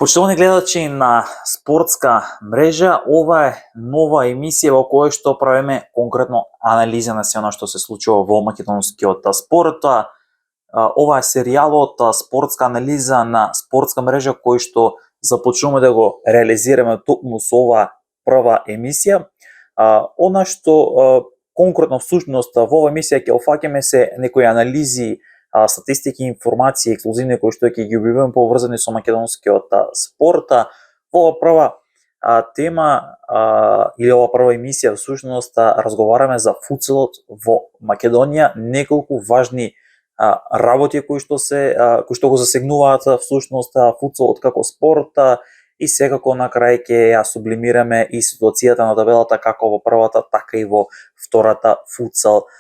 Почитувани гледачи на спортска мрежа, ова е нова емисија во која што правиме конкретно анализа на се она што се случува во македонскиот спорт. Ова е серијалот спортска анализа на спортска мрежа кој што започнуваме да го реализираме токму со ова прва емисија. Она што конкретно всушност во ова емисија ќе офаќаме се некои анализи, статистики, информации, ексклузивни кои што ќе ги објавуваме поврзани со македонскиот спорт. Во ова прва тема или ова прва емисија всушност разговараме за футсалот во Македонија, неколку важни работи кои што го засегнуваат всушност футсалот како спорт и секако на крај ќе ја сублимираме и ситуацијата на табелата како во првата, така и во втората футсал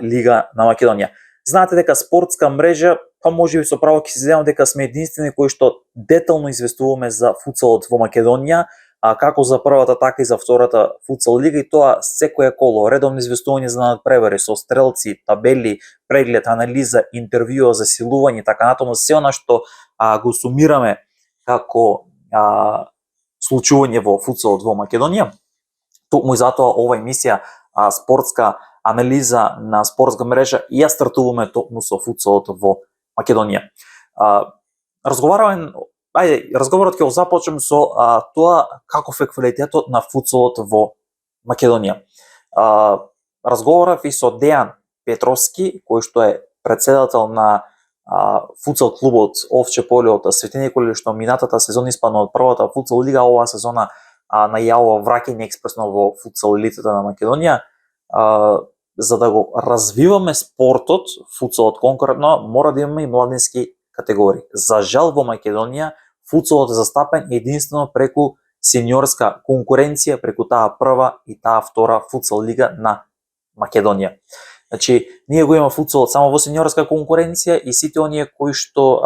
лига на Македонија. Знаете дека спортска мрежа, па можеби со право ќе се земам дека сме единствени кои што детално известуваме за футсалот во Македонија, како за првата, така и за втората футсал лига, и тоа секоја коло, редовно известување за надпревари со стрелци, табели, преглед, анализа, интервјуа, засилување, така натаму, се она што го сумираме како случување во футсалот во Македонија. Токму и затоа ова емисија спортска анализа на спортска мрежа и ја стартуваме токму со футсалот во Македонија. Разговорот ќе го започнем со тоа каков е квалитетот на футсалот во Македонија. Разговарав и со Дејан Петровски, кој што е претседател на футсал клубот Овче поле од Свети Николе, што минатата сезона испадна од првата футсал лига, оваа сезона најавува враќање експресно во футсал елитата на Македонија. За да го развиваме спортот, футсалот конкретно, мора да имаме и младински категории. За жал во Македонија футсалот е застапен единствено преку сениорска конкуренција, преку таа прва и таа втора футсал лига на Македонија. Значи, ние го имаме футсалот само во сениорска конкуренција и сите оние кои што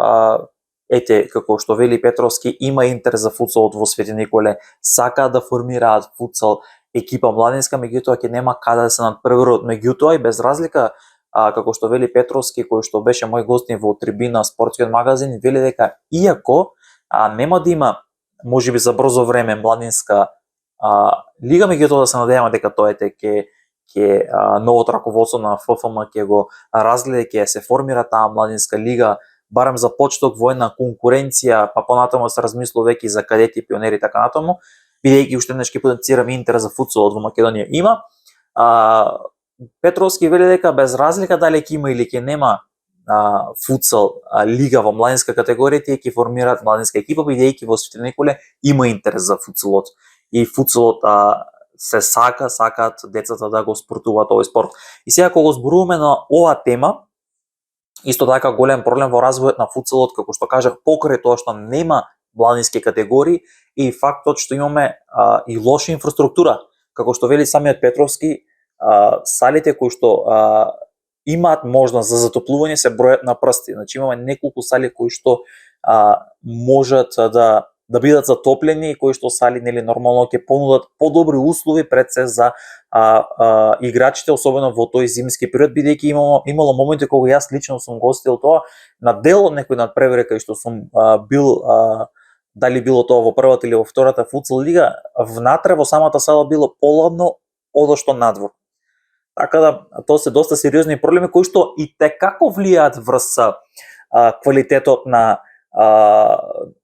како што вели Петровски, има интерес за футсалот во Свети Николе, сакаат да формираат футсал екипа младинска, меѓутоа ќе нема каде да се надпреваруваат. Меѓутоа и без разлика, како што вели Петровски, кој што беше мој гостин во Трибина спортскиот магазин, вели дека иако нема да има можеби за брзо време младинска лига, меѓутоа да се надеваме дека тоа ќе новото раководство на ФФМ ќе го разгледа, ќе се формира таа младинска лига, барем за почеток во една конкуренција, па понатаму се размислува веќе за кадети, пионери и така натаму, бидејќи уште еднаш ќе потенцираме интерес за футсалот во Македонија има. Петровски вели дека без разлика дали ќе има или ќе нема футсал лига во младинска категорија, тие ќе формираат младинска екипа, бидејќи во Свети Николе има интерес за футсалот. И футсалот се сакаат децата да го спортуваат овој спорт. И сега кога го зборуваме на оваа тема, исто така голем проблем во развојот на футсалот, како што кажав, покрај тоа што нема младински категории и фактот што имаме и лоша инфраструктура, како што вели самиот Петровски, салите кои што имаат можност за затоплување се бројат на прсти. Значи имаме неколку сали кои што можат да бидат затоплени и кои што сали нормално ќе понудат подобри услови пред се за играчите, особено во тој зимски период, бидејќи имало моменти кога јас лично сум гостил тоа на дел од некој надпревари кај што сум бил, дали било тоа во првата или во втората футсал лига, внатре во самата сала било поладно одошто надвор. Така да тоа се доста сериозни проблеми кои што и текако влијаат врз квалитетот на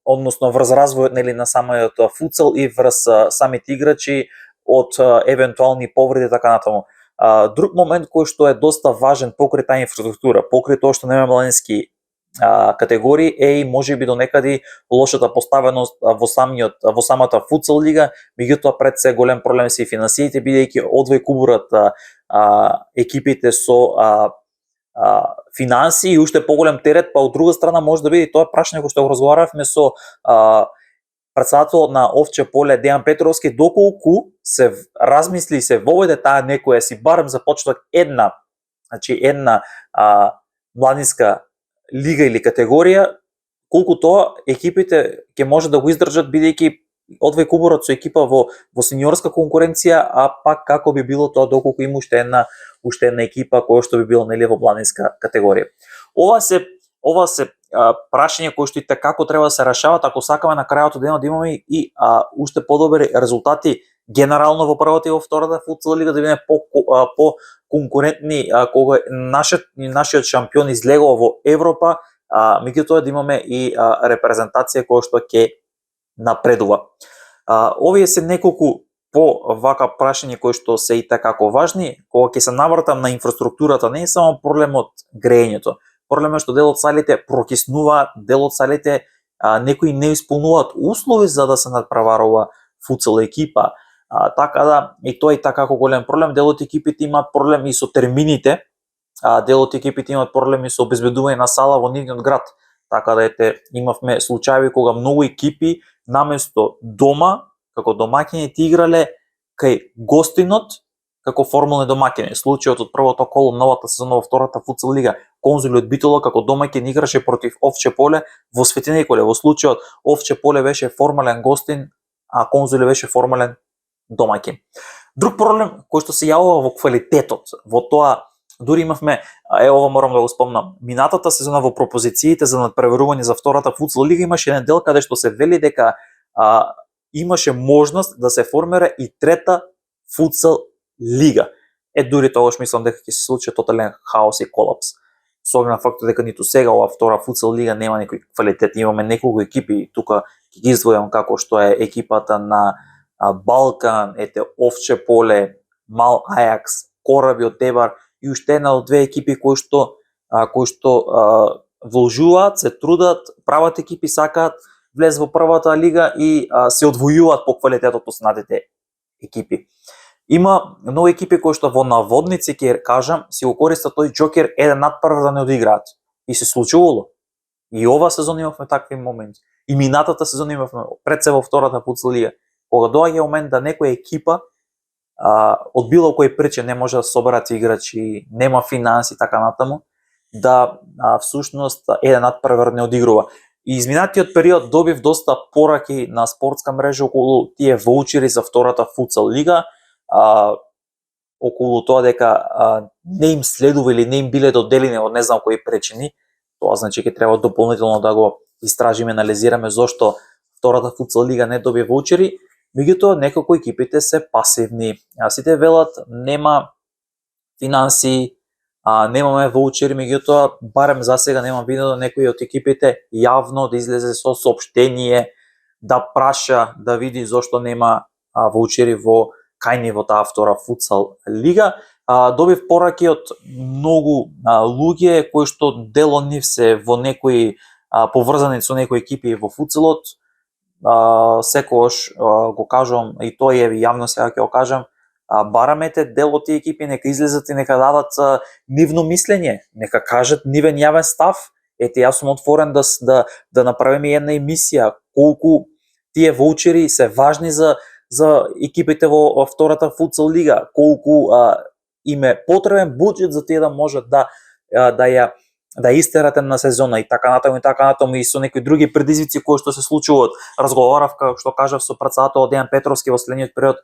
односно врз развојот на самиот футсал и врз самите играчи од евентуални повреди така натаму. Друг момент кој што е доста важен покрај таа инфраструктура, покрај тоа што нема младински категории, е и можеби до некаде лошата поставеност во самата футсал лига, меѓутоа пред се голем проблем се и финансиите, бидејќи одвај кубурат екипите со финансии и уште поголем терет, па од друга страна може да биде тоа прашање кој што го разговаравме со претседателот на Овче поле Дејан Петровски, доколку се размисли и се воведе таа некоја си барем за почеток една младинска лига или категорија, колку тоа екипите ќе може да го издржат, бидејќи одвај кубурот со екипа во сениорска конкуренција, а пак како би било тоа доколку има уште една екипа која што би била во младинска категорија. Ова се прашања кои што и како треба да се решават ако сакаме на крајот од денот да имаме и уште подобри резултати генерално во првата и во втората футсал лига, да бидеме по конкурентни кога нашиот шампион излегува во Европа, меѓутоа да имаме и репрезентација која што ќе напредува. Овие се неколку по вака прашања кои што се и како важни. Кога ќе се навратам на инфраструктурата, не е само проблемот грејењето. Проблемот што дел од салите прокиснуваат, дел од салите некои не исполнуваат услови за да се надпреварува футсал екипа. Така да и тоа е како голем проблем. Дел од екипите имаат проблем и со термините, дел од екипите имаат проблеми со обезбедување на сала во нивниот град. Така да имавме случаи кога многу екипи наместо дома како домаќини ти играле кај гостинот како формални домаќини. Случајот од првото коло новата сезона во втората футсал лига, Конзули од Битола како домаќин играше против Овче поле во Свети Николе. Во случајот Овче поле беше формален гостин, а Конзули беше формален домаќин. Друг проблем кој што се јавува во квалитетот, во тоа дури имавме, ова морам да го спомнам, минатата сезона во пропозициите за надпреварување за втората футсал лига имаше еден дел каде што се вели дека имаше можност да се формира и трета футсал лига. Дури тогаш мислам дека ќе се случи тотален хаос и колапс. Со оглед на фактот дека ниту сега ова втора футсал лига нема некој квалитет, имаме неколку екипи, тука ќе ги издвојам како што е екипата на Балкан, Овче поле, Мал Ајакс, Кораби од Тебар и уште една од две екипи кои што вложуваат, се трудат, прават екипи, сакаат влез во првата лига и се одвојуваат по квалитетот од останатите екипи. Има многу екипи кои што во наводници ќе кажам си го користат тој џокер еден надпрв да не одиграат. И се случувало. И ова сезона имавме такви моменти. И минатата сезона имавме пред се во втората футсал лига. Кога доаѓа момент да некоја екипа од било кој причина не може да соберат играчи, нема финанси така натаму, да всушност еден надпревар не одигрува. И изминатиот период добив доста пораки на спортска мрежа околу тие воучери за втората футсал лига, околу тоа дека не им следува или не им биле доделени од не знам кои причини. Тоа значи ќе треба дополнително да го истражиме, анализираме зошто втората футсал лига не доби воучери. Меѓутоа неколку екипите се пасивни. Сите велат нема финанси, немаме воучери, меѓутоа барем за сега нема видено некој од екипите јавно да излезе со соопштение, да праша, да види зошто нема воучери кајни во таа втора футсал лига. Добив пораки од многу луѓе кои што дел од нив се во некои поврзани со некои екипи во футсалот. Секогаш го кажувам и тоа е јавно сега ќе го кажам, барамете дел од тие екипи нека излезат и нека дадат нивно мислење, нека кажат нивен јавен став. Јас сум отворен да направиме една емисија колку тие воучери се важни за екипите во втората футсал лига, колку им е потребен буџет за тие да можат да истерате на сезона и така натаму и со некои други предизвици кои што се случуваат. Разговарав, како што кажав, со пратсател Дејан Петровски во следниот период,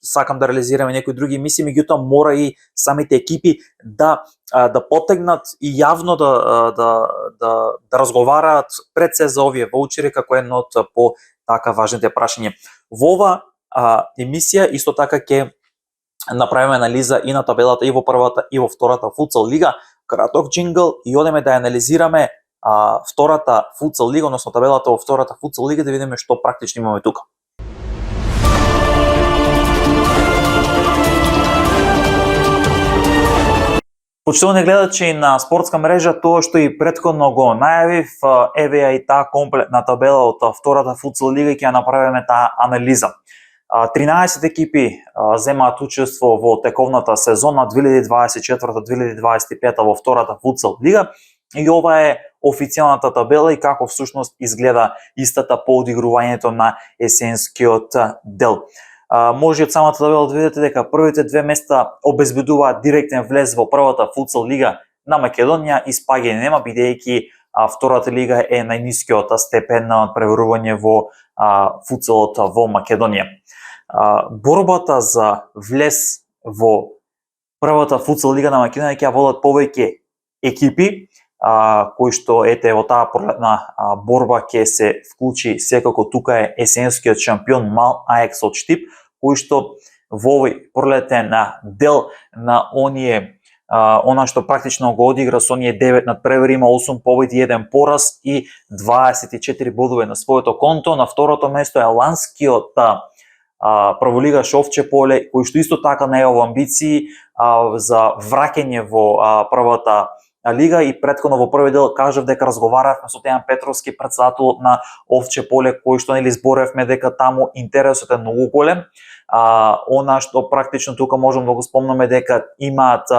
сакам да реализираме некои други мисии, меѓутоа мора и самите екипи да потегнат и јавно да разговараат пред се за овие воучери како едно од по така важните прашања. Во ова емисија исто така ќе направиме анализа и на табелата и во првата и во втората футсал лига. Краток джингл и одеме да анализираме втората футсал лига, односно табелата во втората футсал лига, да видиме што практично имаме тука. Почитувани гледачи на спортска мрежа, тоа што и претходно го најавив, еве ја и таа комплетна табела од втората футсал лига, ќе ја направиме таа анализа. 13 екипи земаат учество во тековната сезона 2024-2025 во втората футсал лига и ова е официјалната табела и како всушност изгледа истата по одигрувањето на есенскиот дел. Може од самата табела да видите дека првите две места обезбедуваат директен влез во првата футсал лига на Македонија и спаѓање нема, бидејќи втората лига е најнискиот степен на преварување во футсалот во Македонија. Борбата за влез во првата футсал лига на Македонија ќе водат повеќе екипи, кој што ете во таа пролетна борба ќе се вклучи секако тука е есенскиот шампион Мал Аекс од Штип, кој што во овој пролетен дел на она што практично го одигра со оние 9 надпревари, има 8 победи, 1 пораз и 24 бодови на своето конто. На второто место е ланскиот прволигаш Овче поле, кој што исто така не е во амбиции за враќање во првата лига и претходно во први дел кажав дека разговаравме со Дејан Петровски, председателот на Овче поле, кој што зборевме дека таму интересот е многу голем. Она што практично тука можам да го спомнаме дека имаат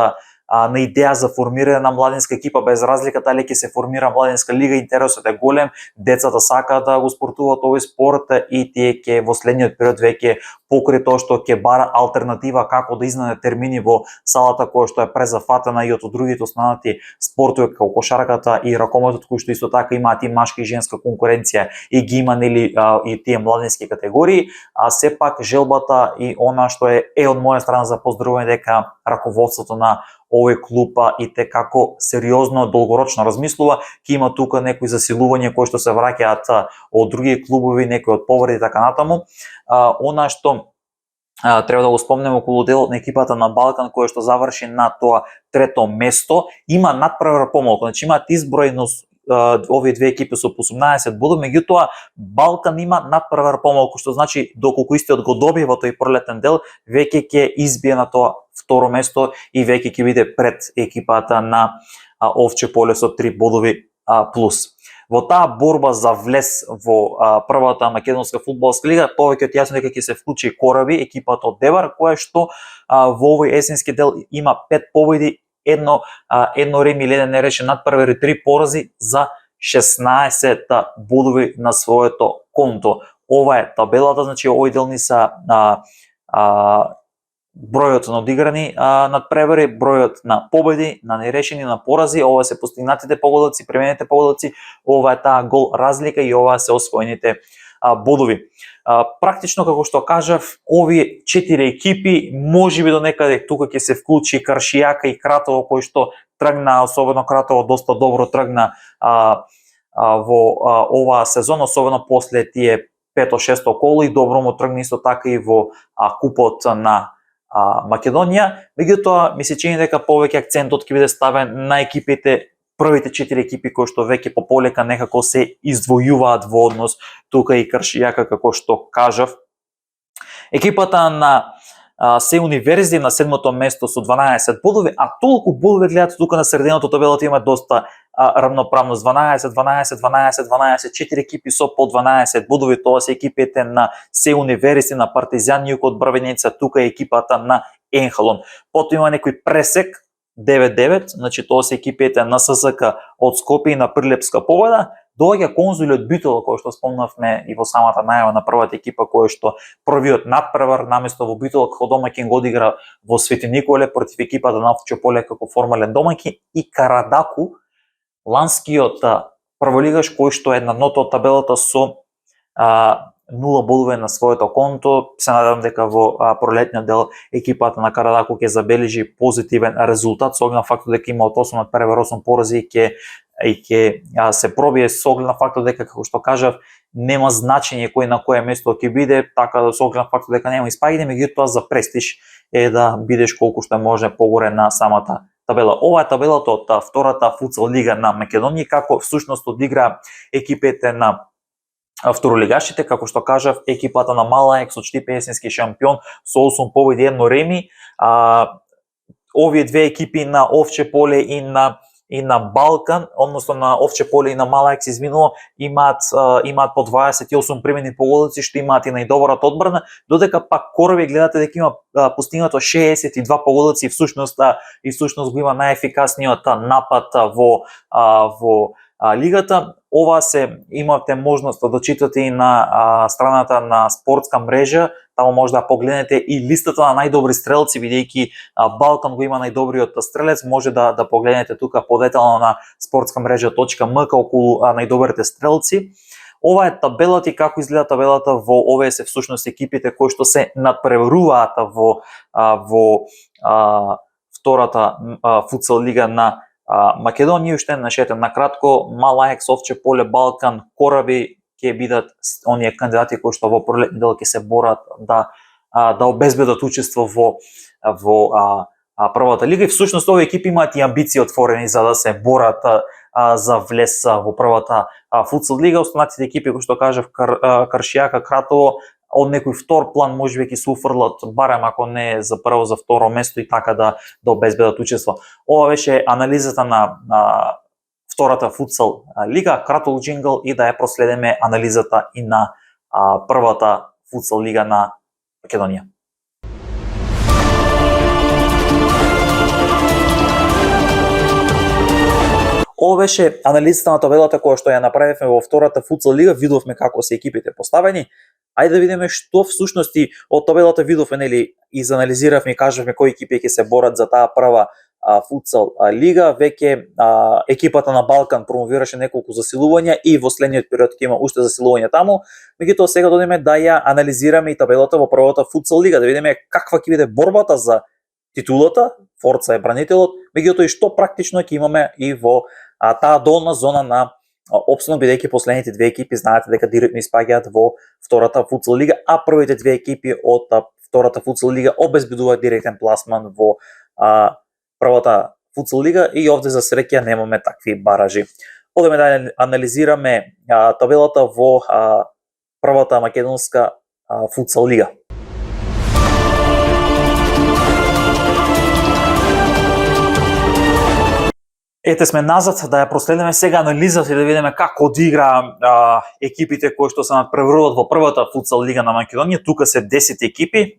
на идеја за формирање на младинска екипа, без разлика дали ќе се формира младинска лига, интересот е голем, децата сакаат да го спортуваат овој спорт и тие ќе во следниот период веќе покрај тоа што ќе бара алтернатива како да изнајде термини во салата која што е презафатена и од другите останати спортови како кошарката и ракометот, кои што исто така имаат и машка и женска конкуренција и ги има и тие младински категории, а сепак желбата и она што е од моја страна за поздравување дека раководството на овој клуб и те како сериозно, долгорочно размислува, ќе има тука некои засилувања кои што се враќаат од други клубови, некои од повреди и така натаму. Она што треба да го спомнеме околу делот на екипата на Балкан, која што заврши на тоа трето место, има надпревар помалку, значи имаат избројност овие две екипи со 18 бодови, меѓутоа Балкан има надпревар помалку, што значи доколку истиот го добива тој пролетен дел, веќе ќе избие на тоа второ место и веќе ќе биде пред екипата на Овче поле со 3 бодови плюс. Во таа борба за влез во првата македонска фудбалска лига, повеќе од јасно дека ќе се вклучи Кораби, екипата од Девар, која што во овој есенски дел има 5 победи, едно реми или еден нерешен надпревар и 3 порази за 16 бодови на своето конто. Ова е табелата, значи овој дел ни са бројот на одиграни надпревари, бројот на победи, на нерешени, на порази, ова се постигнатите погодаци, премените погодаци, ова е таа гол разлика и ова се освоените бодови. Практично, како што кажав, овие 4 екипи, можеби до некаде тука ќе се вклучи Каршијака и Кратово, кој што тргна, особено Кратово, доста добро тргна во оваа сезона, особено после тие 5-6 коло и добро му тргна исто така и во купот на Македонија. Меѓутоа, ми се чини дека повеќе акцентот ќе биде ставен на екипите, првите 4 екипи кои што веќе по полека некако се издвојуваат во однос тука и Каршијака, како што кажав. Екипата на Се Универзи на 7-то место со 12 бодови, а толку бодови гледате тука на средината табелата има доста рамноправност, 12, 12, 12, 12, 4 екипи со по 12 бодови, тоа се екипите на Се Универзи, на Партизан Јук од Бравеница, тука е екипата на Енхалон. Потоа има некој пресек 9-9, значи тоа се екипите на ССК од Скопје и на Прилепска победа. Доаѓа Конзули од Битола, кој што спомнавме и во самата најава на првата екипа, кој што првиот надпревар наместо во Битола како домаќин го одигра во Свети Николе против екипата на Овче поле како формален домаќин, и Карадаку, ланскиот прволигаш, кој што е на дното од табелата со 0 бодови на своето конто. Се надевам дека во пролетниот дел екипата на Карадаку ќе забележи позитивен резултат со оглед на фактот дека има од 8 надпревар 8 порази и ќе се пробие со оглед на фактот дека, како што кажав, нема значење кој на кое место ќе биде, така да со оглед на фактот дека нема испаѓање, меѓутоа за престиж е да бидеш колку што може погоре на самата табела. Ова е табелата од втората футсал лига на Македонија, како всушност одигра екипите на второлигашите, како што кажав, екипата на Мал Аекс од Штип есенски шампион со 8 победи, 1 реми. Овие две екипи на Овче поле и на Балкан, односно на Овче поле и на Мал Аекс изминало, имаат по 28 примени погодаци, што имаат и најдобрата одбрана, додека пак Кораби гледате дека има постигнато 62 погодаци и всушност го има најефикасниот напад во лигата. Ова се имате можност да читате и на страната на спортска мрежа, таму може да погледнете и листата на најдобри стрелци, бидејќи Балкан го има најдобриот стрелец, може да погледнете тука подетално на sportskамрежа.mk околу најдобрите стрелци. Ова е табелата и како изгледа табелата во овие се всушност екипите кои што се надпреваруваат во втората футсал лига на Македонија уште нашете накратко Мал Аекс, Овче поле, Балкан, Кораби ќе бидат оние кандидати кои што во пролетни дел ќе се борат да обезбедат учество во првата лига, и всушност овие екипи имаат и амбиции отворени за да се борат за влез во првата футсал лига. Останатите екипи, кои што кажав, Каршијака, Кратово, од некој втор план можеби ќе се уфрлат, барем ако не за прво, за второ место, и така да обезбедат учество. Ова беше анализата на втората футсал лига, краток джингл, и да ја проследиме анализата и на првата футсал лига на Македонија. Ова беше анализата на табелата која што ја направивме во втората футсал лига, видовме како се екипите поставени. Ајде да видиме што всушност од табелата видовме, нели, изанализиравме и кажавме кои екипи ќе се борат за таа прва футсал лига. Веќе екипата на Балкан промовираше неколку засилувања и во следниот период ќе има уште засилувања таму. Меѓутоа сега додиме да ја анализираме и табелата во првата футсал лига, да видиме каква ќе биде борбата за титулата. Форца е бранителот, меѓутоа и што практично ќе имаме и во таа долна зона на опстанок, бидејќи последните две екипи знаете дека директно испаѓаат во втората футсал лига, а првите две екипи од втората футсал лига обезбедуваат директен пласман во првата футсал лига, и овде за среќа немаме такви баражи. Одеме да анализираме табелата во првата македонска футсал лига. Ете сме назад, да ја проследиме сега анализата и да видиме како одигра екипите кои што се надпреваруваат во првата футсал лига на Македонија. Тука се 10 екипи,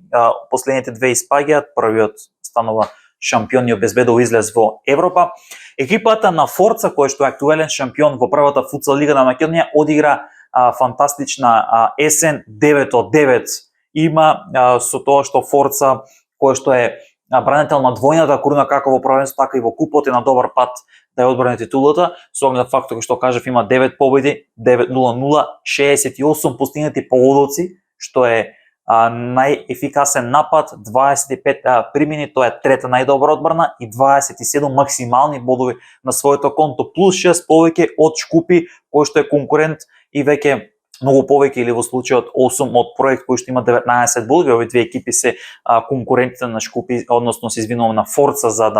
последните две испаѓаат, првиот станува шампион и обезбедува излез во Европа. Екипата на Форца, кој што е актуелен шампион во првата футсал лига на Македонија, одигра фантастична есен, 9 од 9 има, со тоа што Форца, кој што е бранител на двојната круна како во првенство, така и во купот, е на добар пат да ја одбрани титулата, со оглед на фактот што кажав, има 9 победи, 9-0-0, 68 постигнати погодоци, што е најефикасен напад, 25 примени, тоа е трета најдобра одбрана, и 27 максимални бодови на своето конто, плюс 6 повеќе од Шкупи, кој што е конкурент, и веќе многу повеќе, или во случајот 8 од Проект, кој што има 19 бодови. Овие две екипи се конкурентите на Шкупи, односно се извинувам, на Форца, за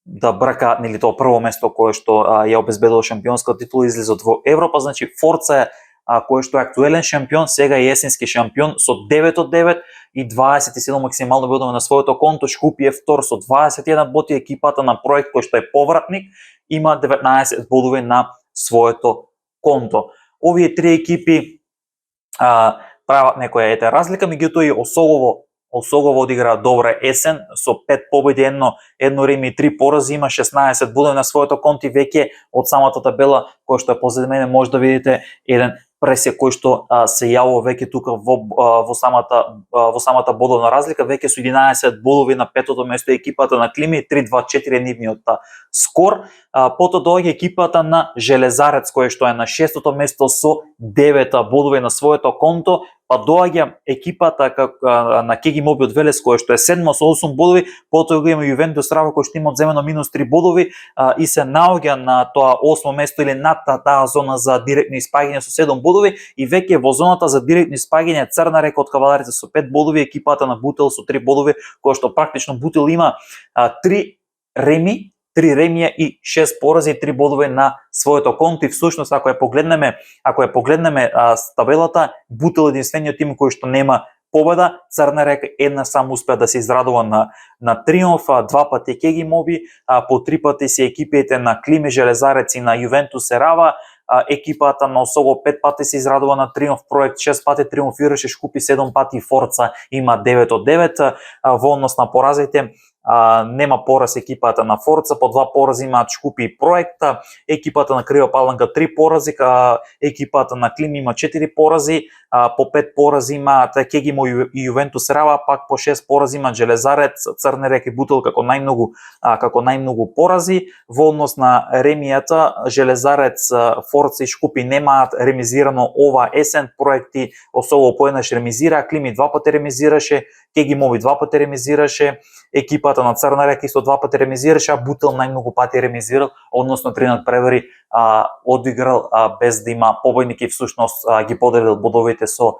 да брака, нели, тоа прво место кое што ја обезбедува шампионска титула, излезот во Европа. Значи Форца е кој што е актуелен шампион, сега е есенски шампион со 9 од 9 и 27 максимално бодови на своето конто. Шкупи е втор со 21 боти, екипата на Проект, кој што е повратник, има 19 бодови на своето конто. Овие три екипи прават некоја разлика, меѓутоа и Осогово одигра добра есен со 5 победи, едно реми и 3 порази, има 16 бодови на своето конто, и веќе од самата табела која што е позади мене може да видите еден пресек кој што се јавува веќе тука во самата бодовна разлика, веќе со 11 бодови на петото место екипата на Клими, 3-2-4 нивниот скор. Потоа доаѓа екипата на Железарец, кој што е на шестото место со 9 бодови на своето конто, па доаѓа екипата на Кеги Моби од Велес, кој што е седмо со 8 бодови, потоа го има Јувентус Рава, кој што има одземено минус 3 бодови, и се наоѓа на тоа 8 место или над таа зона за директно испаѓање со 7 бодови, и веќе во зоната за директно испаѓање Црна река од Кавалерите со 5 бодови, екипата на Бутел со 3 бодови, кој што практично Бутел има 3 ремија и 6 порази и 3 бодови на своето конто. И всушност ако ја погледнеме табелата, Бутел единствениот тим кој што нема победа, Црна река една само успеа да се израдува на триумф, 2 пати Кеги Моби, по 3 пати се екипите на Клими, Железарец и на Јувентус Рава. Екипата на Осово 5 пати се израдува на триумф, Проект 6 пати триумфираше, Шкупи 7 пати, Форца има 9 од 9. Во однос на поразите, нема пораз екипата на Форца, по 2 порази имаат Шкупи и Проект, екипата на Крива Паланка 3 порази, екипата на Клим има 4 порази, по 5 порази имаат Кегимо и Јувентус Рава, пак по 6 порази имаат Железарец, Црна река и Бутел како најмногу порази. Во однос на ремијата, Железарец, Форца и Шкупи немаат ремизирано ова есен, Проекти Осово поеднаш ремизира, Клими 2 пати ремизираше, Кеги Моби 2 пати ремизираше, екипата екипата на Црна Река исто 2 пати ремизираше, а Бутел најмногу пати ремизирал, односно 3 надпревари одиграл без да има победник и всушност ги поделил бодовите со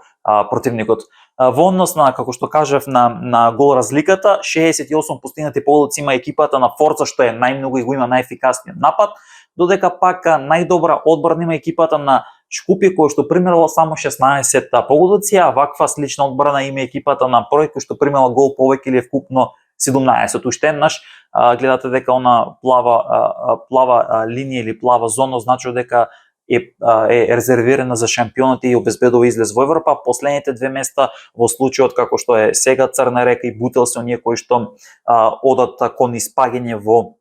противникот. Во однос на, како што кажав, на гол разликата, 68 постигнати поголци има екипата на Форца, што е најмногу и го има најефикасниот напад, додека пак најдобра одбрана има екипата на Шкупје, која што примерала само 16 погодоци, а ваква слична одбрана има екипата на Пројект, која што примерала гол повеќе или вкупно 17. Уште еднаш гледате дека она плава линија или плава зона значи дека е резервирана за шампионите и обезбедува излез во Европа. Последните 2 места во случајот како што е сега Црна Река и Бутел се оние кои што одат кон испаѓање во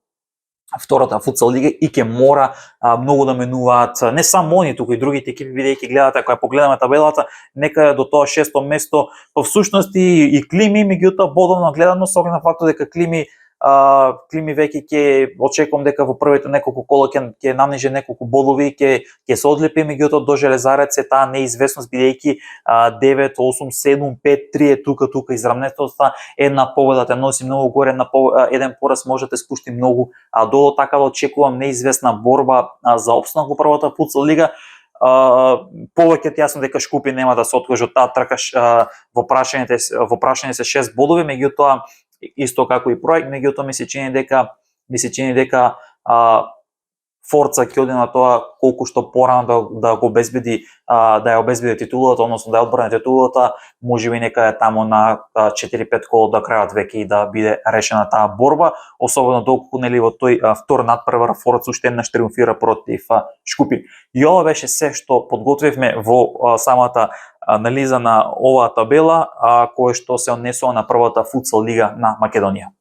втората футсал лига и ќе мора многу да менуваат не само они, туку и другите екипи, бидејќи гледате, ако ја погледаме табелата, некаде до тоа 6-то место, па всушност и Клими, меѓутоа бодовно гледано со оглед на фактот дека Клими веќе ќе очекувам дека во првите неколку кола ќе наниже неколку бодови, ќе се одлепи, меѓутоа до Железарец е таа неизвестност бидејќи 9, 8, 7, 5, 3 е тука израмнетоста, една победа те носи многу горе, еден пораз може да спушти многу долу, така да очекувам неизвестна борба за опстанок во првата футсал лига. Повеќе јасно дека Шкупи нема да се откаже од таа трка, во прашање се 6 бодови, меѓутоа исто како и Проект, меѓутоа ми се чини дека Форца ќе оди на тоа колку што порано да го обезбеди, да ја обезбеди титулата, односно да ја одбрани титулата, можеби некаде таму на 4-5 кола до крајот веќе и да биде решена таа борба, особено доколку нели во тој втор надпревар Форца уште еднаш триумфира против Шкупи. И ова беше се што подготвивме во самата анализа на оваа табела, која што се однесува на првата футсал лига на Македонија.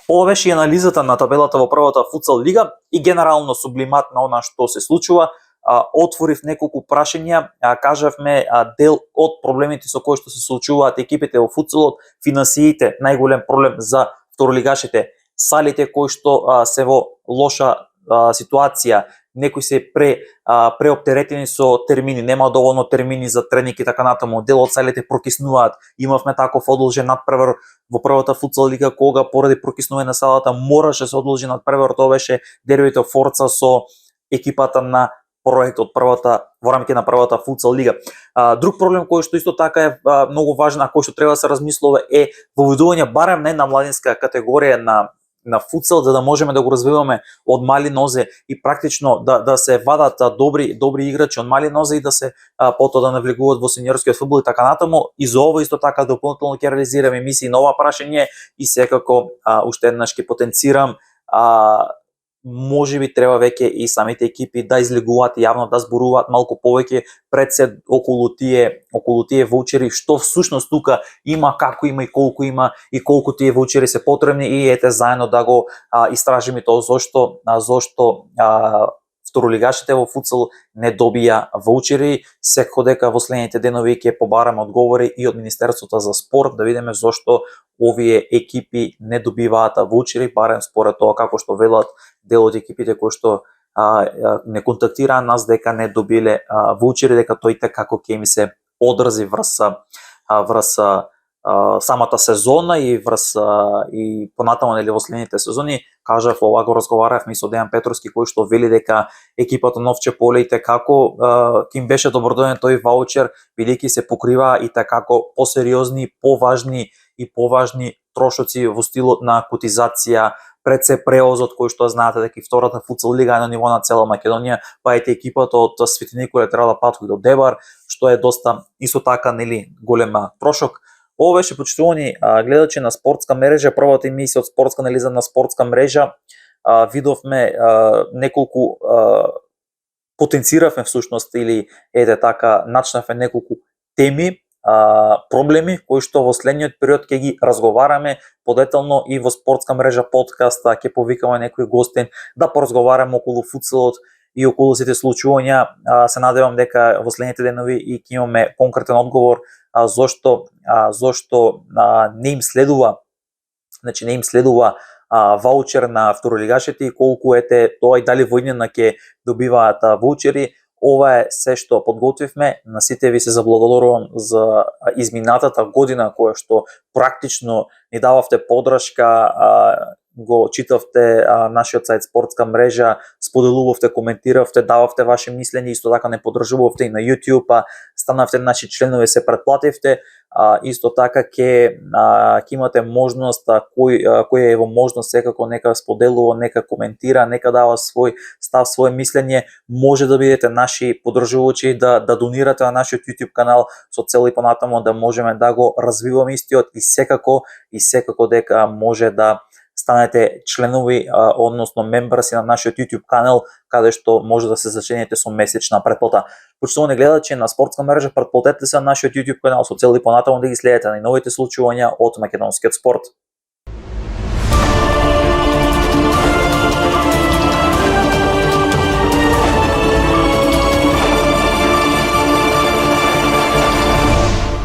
Ова беше и анализата на табелата во првата футсал лига и генерално сублимат на она што се случува. Отворив неколку прашања, кажавме дел од проблемите со кои што се случуваат екипите во футсалот, финансиите, најголем проблем за второлигашите, салите кои што се во лоша ситуација, некои се преоптеретени со термини, нема доволно термини за тренинг и така натаму, дел од салите прокиснуваат. Имавме таков одолжен надпревар во првата футсал лига, кога поради прокиснување на салата мораше се одолжи надпревар, тоа беше дербито Форца со екипата на Проект од во рамките на првата футсал лига. Друг проблем кој што исто така е многу важен, а кој што треба да се размислува е воведување барем на една младинска категорија на футсал, за да можеме да го развиваме од мали нозе и практично да се вадат добри играчи од мали нозе и да се потоа да навлегуваат во сениорскиот фудбал и така натаму. И за ова исто така дополнително ќе реализираме емисии на ова прашање и секако уште еднаш ќе потенцирам можеби треба веќе и самите екипи да излегуваат и јавно да зборуваат малку повеќе пред се околу тие воучери, што всушност тука има, како има и колку тие воучери се потребни и ете заедно да го истражиме тоа зошто второлигашите во футсал не добија воучери. Секако дека во следните денови ќе побараме одговори и од Министерството за спорт да видиме зошто овие екипи не добиваат воучери, барем според тоа како што велат дел од екипите кои што не контактираа нас дека не добиле воучери, дека тој како ќе им се одрази врз самата сезона и врз и понатаму нели во следните сезони. Кажав, ова го разговаравме со Дејан Петровски, кој што вели дека екипата Новче поле и како ќе им беше добродоен тој ваучер, бидејќи се покрива и како посериозни, поважни трошоци во стилот на котизација, пред се превозот кој што знаете дека и втората футсал лига е на ниво на цела Македонија, па ете екипата од Свети Николе треба да патува до Дебар, што е доста исто така нели голема трошок. Ова беше, почитувани гледачи на спортска мрежа, првата емисија од спортска анализа на спортска мрежа. Видовме неколку, потенциравме всушност или ете така начнавме неколку теми, проблеми кои што во следниот период ќе ги разговараме подетално и во спортска мрежа подкаст, ќе повикаме некој гостин да поразговараме околу футсалот и околу сите случувања. Се надевам дека во следните денови и ќе имаме конкретен одговор зошто не им следува, ваучер на второлигашите и колку ете тоа и дали во иднина ќе добиваат ваучери. ова е се што подготвивме. На сите ви се заблагодарувам за изминатата година која што практично ни дававте подршка, го читавте нашиот сајт Спортска мрежа, споделувавте, коментиравте, дававте ваше мислење, исто така не поддржувавте и на YouTube, станавте наши членови, се претплативте. Исто така ќе имате можност, кој е во можност секако нека споделува, нека коментира, нека дава свој став, свое мислење, може да бидете наши поддржувачи, да донирате на нашиот YouTube канал со цел и понатамо да можеме да го развиваме истиот и секако дека може да станете членови, односно мембарси на нашиот YouTube канал, каде што може да се зачлените со месечна претплата. Почитувани гледачи на Спортска мрежа, претплатете се на нашиот YouTube канал со цел и понатаму да ги следите најновите случувања од македонскиот спорт.